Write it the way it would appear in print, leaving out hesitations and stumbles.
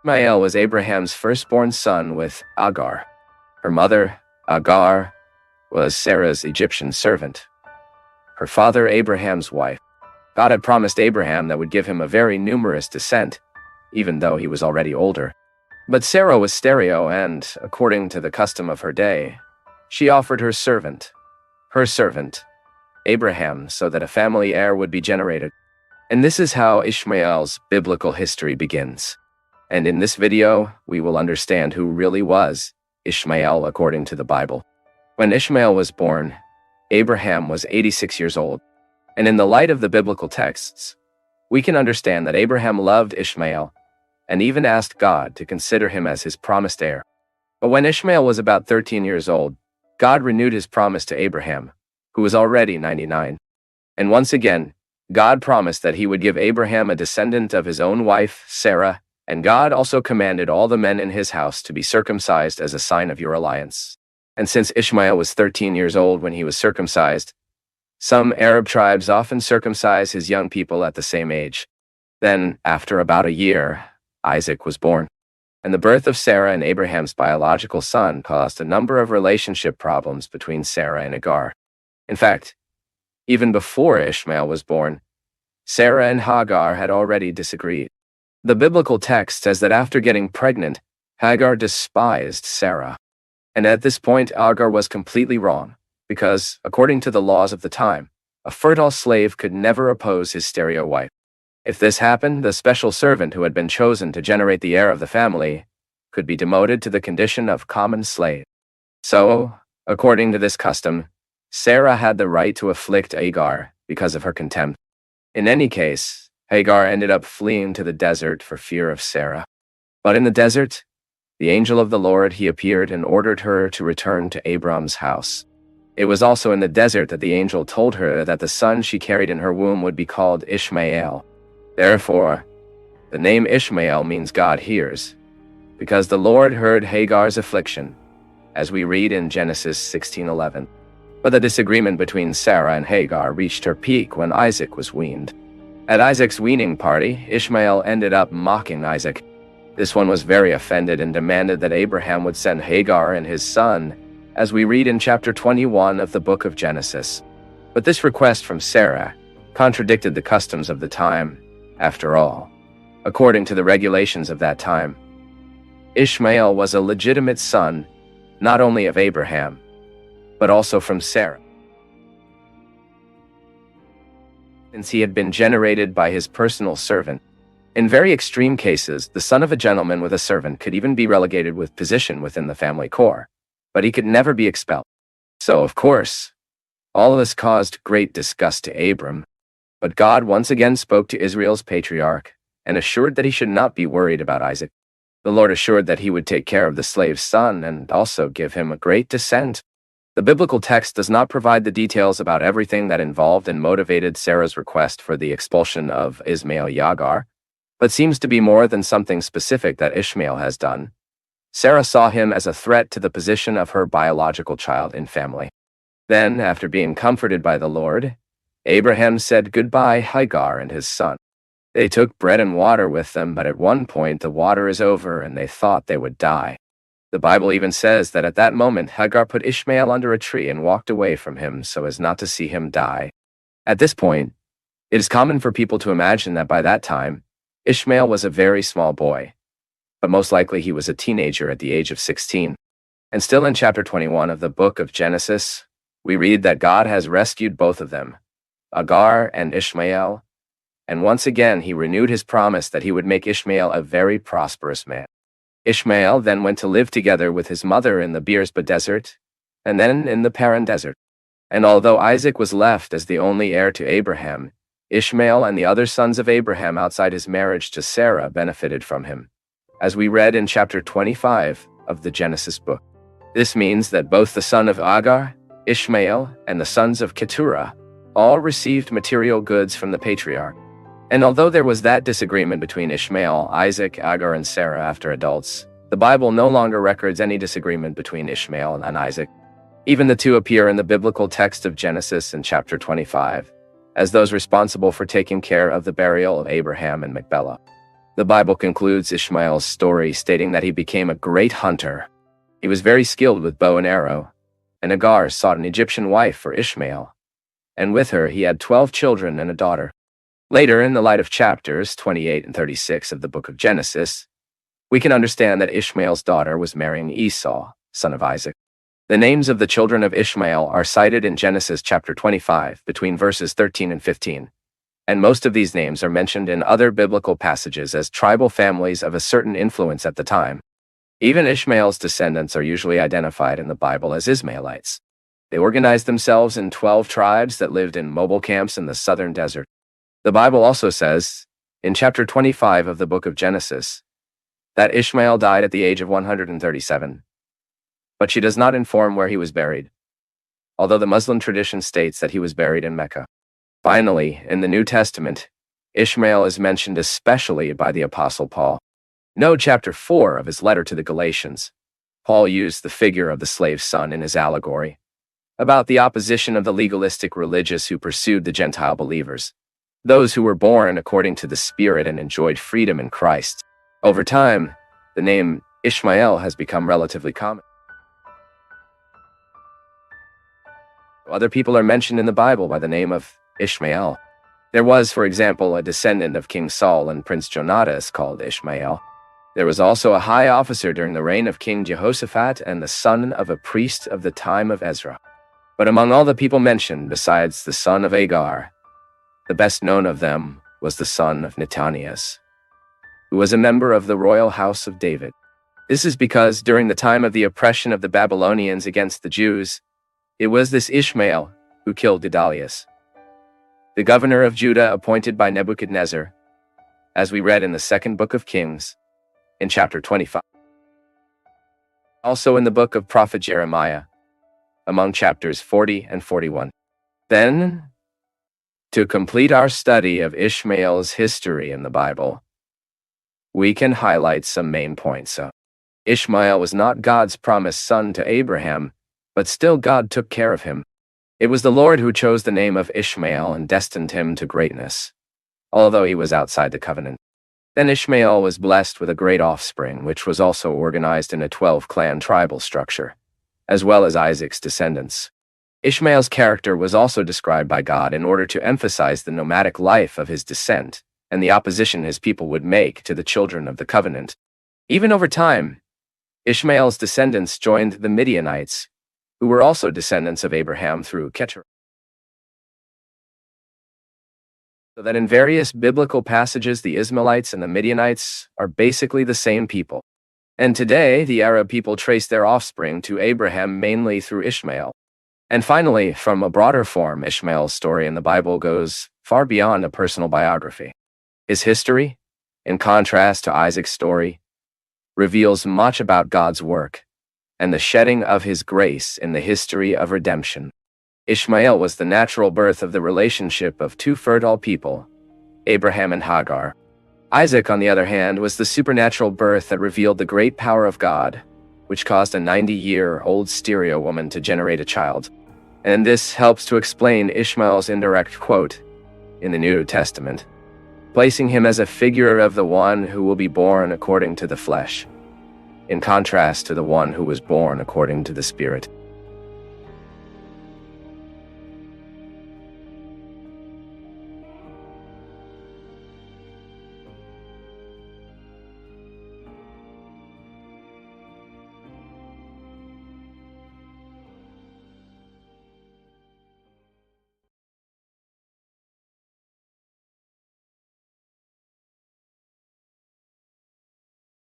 Ishmael was Abraham's firstborn son with Agar. Her mother, Agar, was Sarah's Egyptian servant. Her father, Abraham's wife. God had promised Abraham that would give him a very numerous descent, even though he was already older. But Sarah was stereo and, according to the custom of her day, she offered her servant, Abraham, so that a family heir would be generated. And this is how Ishmael's biblical history begins. And in this video, we will understand who really was Ishmael according to the Bible. When Ishmael was born, Abraham was 86 years old. And in the light of the biblical texts, we can understand that Abraham loved Ishmael and even asked God to consider him as his promised heir. But when Ishmael was about 13 years old, God renewed his promise to Abraham, who was already 99. And once again, God promised that he would give Abraham a descendant of his own wife, Sarah, and God also commanded all the men in his house to be circumcised as a sign of your alliance. And since Ishmael was 13 years old when he was circumcised, some Arab tribes often circumcise his young people at the same age. Then, after about a year, Isaac was born. And the birth of Sarah and Abraham's biological son caused a number of relationship problems between Sarah and Agar. In fact, even before Ishmael was born, Sarah and Hagar had already disagreed. The biblical text says that after getting pregnant, Hagar despised Sarah. And at this point, Hagar was completely wrong, because, according to the laws of the time, a fertile slave could never oppose his stereo wife. If this happened, the special servant who had been chosen to generate the heir of the family could be demoted to the condition of common slave. So, according to this custom, Sarah had the right to afflict Hagar because of her contempt. In any case, Hagar ended up fleeing to the desert for fear of Sarah. But in the desert, the angel of the Lord, he appeared and ordered her to return to Abram's house. It was also in the desert that the angel told her that the son she carried in her womb would be called Ishmael. Therefore, the name Ishmael means God hears, because the Lord heard Hagar's affliction, as we read in Genesis 16:11. But the disagreement between Sarah and Hagar reached her peak when Isaac was weaned. At Isaac's weaning party, Ishmael ended up mocking Isaac. This one was very offended and demanded that Abraham would send Hagar and his son, as we read in chapter 21 of the book of Genesis. But this request from Sarah contradicted the customs of the time. After all, according to the regulations of that time, Ishmael was a legitimate son, not only of Abraham, but also from Sarah, since he had been generated by his personal servant. In very extreme cases, the son of a gentleman with a servant could even be relegated with position within the family core, but he could never be expelled. So, of course, all of this caused great disgust to Abram. But God once again spoke to Israel's patriarch and assured that he should not be worried about Isaac. The Lord assured that he would take care of the slave's son and also give him a great descent. The biblical text does not provide the details about everything that involved and motivated Sarah's request for the expulsion of Ishmael Hagar, but seems to be more than something specific that Ishmael has done. Sarah saw him as a threat to the position of her biological child in family. Then, after being comforted by the Lord, Abraham said goodbye to Hagar and his son. They took bread and water with them, but at one point the water is over and they thought they would die. The Bible even says that at that moment Hagar put Ishmael under a tree and walked away from him so as not to see him die. At this point, it is common for people to imagine that by that time, Ishmael was a very small boy, but most likely he was a teenager at the age of 16. And still in chapter 21 of the book of Genesis, we read that God has rescued both of them, Agar and Ishmael, and once again he renewed his promise that he would make Ishmael a very prosperous man. Ishmael then went to live together with his mother in the Beersba desert, and then in the Paran desert. And although Isaac was left as the only heir to Abraham, Ishmael and the other sons of Abraham outside his marriage to Sarah benefited from him, as we read in chapter 25 of the Genesis book. This means that both the son of Agar, Ishmael, and the sons of Keturah all received material goods from the patriarch. And although there was that disagreement between Ishmael, Isaac, Agar, and Sarah after adults, the Bible no longer records any disagreement between Ishmael and Isaac. Even the two appear in the biblical text of Genesis in chapter 25, as those responsible for taking care of the burial of Abraham and Machpelah. The Bible concludes Ishmael's story stating that he became a great hunter. He was very skilled with bow and arrow, and Hagar sought an Egyptian wife for Ishmael, and with her he had 12 children and a daughter. Later, in the light of chapters 28 and 36 of the book of Genesis, we can understand that Ishmael's daughter was marrying Esau, son of Isaac. The names of the children of Ishmael are cited in Genesis chapter 25, between verses 13 and 15, and most of these names are mentioned in other biblical passages as tribal families of a certain influence at the time. Even Ishmael's descendants are usually identified in the Bible as Ishmaelites. They organized themselves in 12 tribes that lived in mobile camps in the southern desert. The Bible also says, in chapter 25 of the book of Genesis, that Ishmael died at the age of 137. But she does not inform where he was buried, although the Muslim tradition states that he was buried in Mecca. Finally, in the New Testament, Ishmael is mentioned especially by the Apostle Paul. Note chapter 4 of his letter to the Galatians. Paul used the figure of the slave son in his allegory about the opposition of the legalistic religious who pursued the Gentile believers, those who were born according to the Spirit and enjoyed freedom in Christ. Over time, the name Ishmael has become relatively common. Other people are mentioned in the Bible by the name of Ishmael. There was, for example, a descendant of King Saul and Prince Jonatas called Ishmael. There was also a high officer during the reign of King Jehoshaphat and the son of a priest of the time of Ezra. But among all the people mentioned, besides the son of Hagar, the best known of them was the son of Netanias, who was a member of the royal house of David. This is because during the time of the oppression of the Babylonians against the Jews, it was this Ishmael who killed Gedaliah, the governor of Judah appointed by Nebuchadnezzar, as we read in the second book of Kings, in chapter 25. Also in the book of prophet Jeremiah, among chapters 40 and 41. Then, to complete our study of Ishmael's history in the Bible, we can highlight some main points. Ishmael was not God's promised son to Abraham, but still God took care of him. It was the Lord who chose the name of Ishmael and destined him to greatness, although he was outside the covenant. Then Ishmael was blessed with a great offspring, which was also organized in a 12-clan tribal structure, as well as Isaac's descendants. Ishmael's character was also described by God in order to emphasize the nomadic life of his descent and the opposition his people would make to the children of the covenant. Even over time, Ishmael's descendants joined the Midianites, who were also descendants of Abraham through Keturah. So that in various biblical passages, the Ishmaelites and the Midianites are basically the same people. And today, the Arab people trace their offspring to Abraham mainly through Ishmael. And finally, from a broader form, Ishmael's story in the Bible goes far beyond a personal biography. His history, in contrast to Isaac's story, reveals much about God's work and the shedding of his grace in the history of redemption. Ishmael was the natural birth of the relationship of two fertile people, Abraham and Hagar. Isaac, on the other hand, was the supernatural birth that revealed the great power of God, which caused a 90-year-old stereo woman to generate a child. And this helps to explain Ishmael's indirect quote in the New Testament, placing him as a figure of the one who will be born according to the flesh, in contrast to the one who was born according to the Spirit.